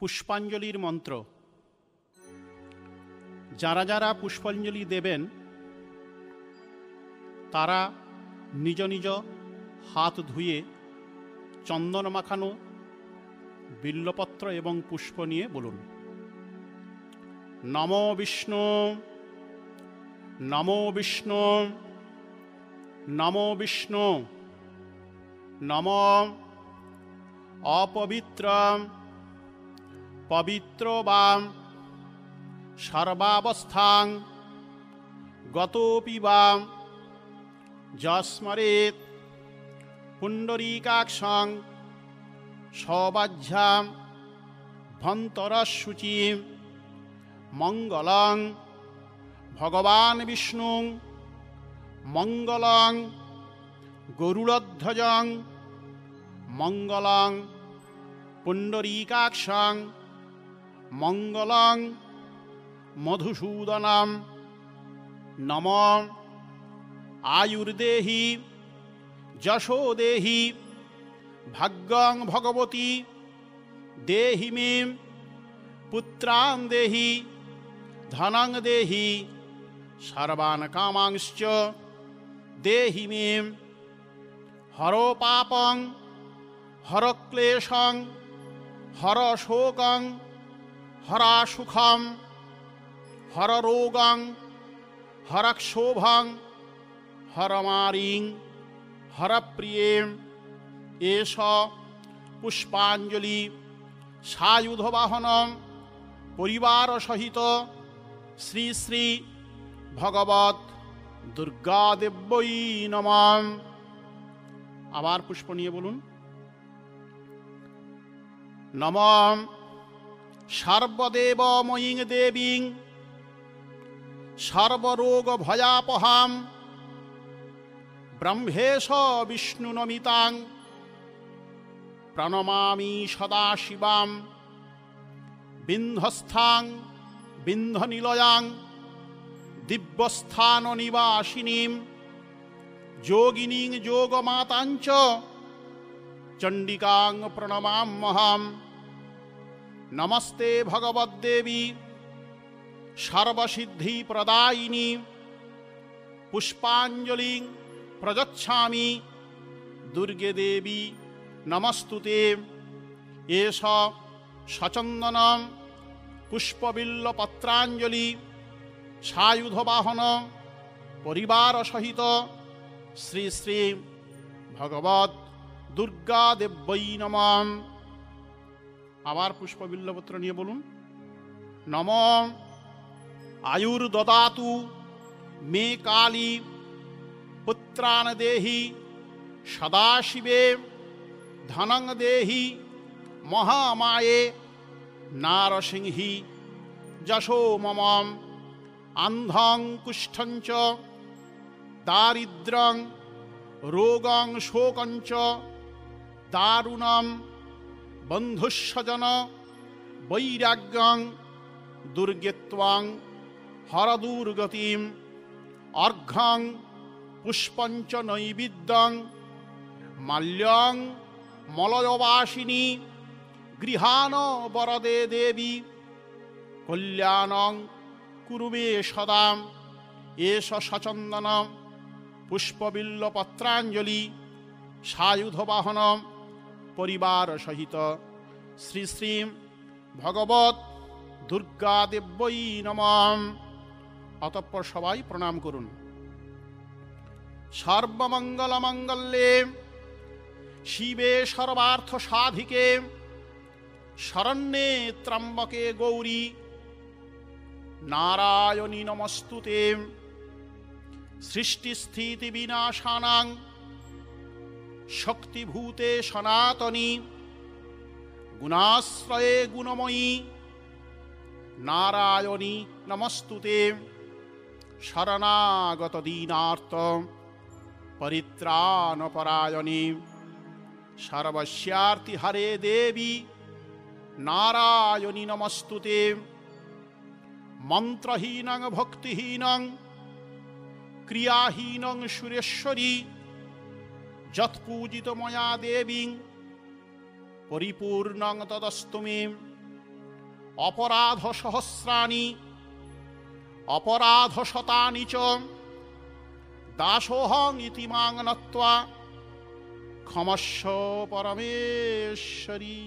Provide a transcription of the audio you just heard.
পুষ্পাঞ্জলির মন্ত্র। যারা যারা পুষ্পাঞ্জলি দেবেন তারা নিজ নিজ হাত ধুয়ে চন্দন মাখানো বিল্লপত্র এবং পুষ্প নিয়ে বলুন, নমো বিষ্ণু, নমো বিষ্ণু, নমো বিষ্ণু, নমো অপবিত্র পবিত্র বা সর্বাবস্থাং গতোপি বা যস্মরেৎ পুণ্ডরীকাক্ষং সবাহ্যাম ভন্তরশুচি মঙ্গলং ভগবান বিষ্ণু মঙ্গলং গরুড়ধ্বজং মঙ্গলং পুণ্ডরীকাক্ষং মঙ্গলং মধুসূদনম। নমো আয়ুর্দেহি যশো দেহি ভাগ্যং ভগবতী দেহি মে পুত্রান দেহি ধনং দেহি সর্বান কামাংশ্চ দেহি মে। হরো পাপং হর ক্লেশং হর শোকং হরাসুখম হর রোগং হর ক্ষোভং হর মারিং হর প্রিয়েম। এষ পুষ্পাঞ্জলি সায়ুধ বাহনম পরিবার সহিত শ্রী শ্রী ভগবত দুর্গাদেব্যই নমঃ। আবার পুষ্প নিয়ে বলুন, নমঃ সর্বদেবময়ীং দেবীং সর্বরোগ ভয়াপহাং ব্রহ্মেশ বিষ্ণুনমিতাং প্রণমামি সদাশিবাং বিন্ধস্থাং বিন্ধনিলয়াং দিব্যস্থাননিবাসিনীং যোগিনীং যোগমাতাঞ্চ চণ্ডিকাং প্রণমাম্যহম। নমস্তে ভগবদ্দেবী সর্বসিদ্ধিপ্রদায়িনী পুষ্পাঞ্জলিং প্রযচ্ছামি দুর্গে দেবী নমস্তুতে। এষ সচন্দনম পুষ্পবিল্লপত্রাঞ্জলি সায়ুধবাহন পরিবার সহিত শ্রী শ্রী ভগবত দুর্গাদেব্যই নমঃ। আবার পুষ্পবিল্লপত্র নিয়ে বলুন, নমো আয়ুর্দদাতু মে কালী পুত্রান দেহি সদাশিবে ধনং দেহি মহামায়ে নারসিংহি যশো মম। অন্ধং কুষ্ঠঞ্চ দারিদ্র্যং রোগং শোকঞ্চ দারুণম বন্ধুস্বজন বৈরাগ্যং দুর্গেত্বং হরদুর্গতিম। অর্ঘ্যং পুষ্পঞ্চ নৈবেদ্যং মাল্যং মলয়বাসিনী গৃহাণ বরদে দেবী কল্যাণং কুরু মে সদা। এষ সচন্দন পুষ্পবিল্লপত্রাঞ্জলি সায়ুধবাহন পরিবার সহিত শ্রী শ্রী ভগবত দুর্গাদেব্যই নমঃ। অতঃপর সবাই প্রণাম করুন। সর্বমঙ্গল মঙ্গলে শিবে সর্বার্থ সাধিকে শরণ্যে ত্র্যম্বকে গৌরী নারায়ণী নমস্তুতে। সৃষ্টিস্থিতি বিনাশানাং শক্তিভূতে সনাতনী গুণাশ্রয়ে গুণময়ী নারায়ণী নমস্তুতে। শরণাগত দীনার্ত পরিত্রাণপরায়ণী সর্বস্যার্থি হরে দেবী নারায়ণী নমস্তুতে। মন্ত্রহীনং ভক্তিহীনং ক্রিয়াহীনং সুরেশ্বরী যৎপূজিত ময়া দেবী পরিপূর্ণং তদস্তু মে। অপরাধ সহস্রাণি অপরাধ শতানি চ দাসোহং ইতি মাং নত্বা ক্ষমস্ব পরমেশ্বরী।